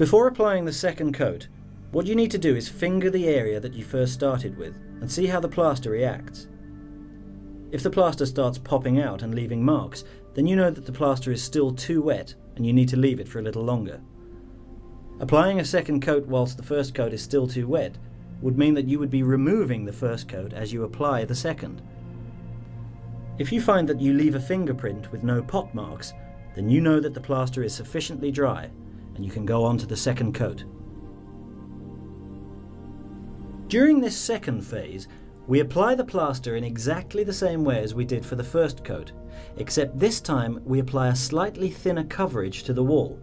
Before applying the second coat, what you need to do is finger the area that you first started with and see how the plaster reacts. If the plaster starts popping out and leaving marks, then you know that the plaster is still too wet and you need to leave it for a little longer. Applying a second coat whilst the first coat is still too wet would mean that you would be removing the first coat as you apply the second. If you find that you leave a fingerprint with no pot marks, then you know that the plaster is sufficiently dry and you can go on to the second coat. During this second phase, we apply the plaster in exactly the same way as we did for the first coat, except this time we apply a slightly thinner coverage to the wall,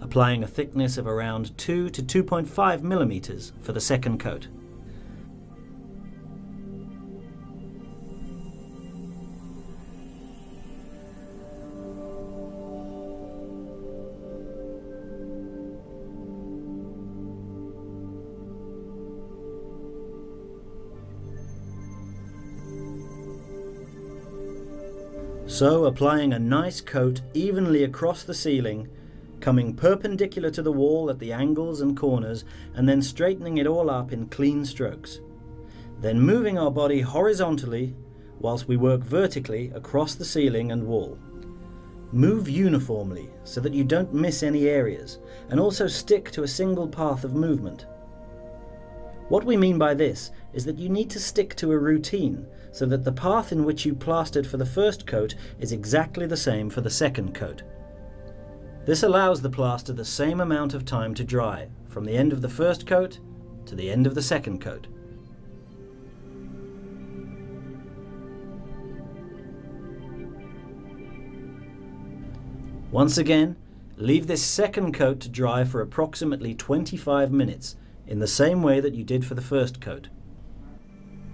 applying a thickness of around 2 to 2.5 millimeters for the second coat. So, applying a nice coat evenly across the ceiling, coming perpendicular to the wall at the angles and corners, and then straightening it all up in clean strokes. Then moving our body horizontally whilst we work vertically across the ceiling and wall. Move uniformly so that you don't miss any areas, and also stick to a single path of movement. What we mean by this is that you need to stick to a routine so that the path in which you plastered for the first coat is exactly the same for the second coat. This allows the plaster the same amount of time to dry, from the end of the first coat to the end of the second coat. Once again, leave this second coat to dry for approximately 25 minutes, in the same way that you did for the first coat.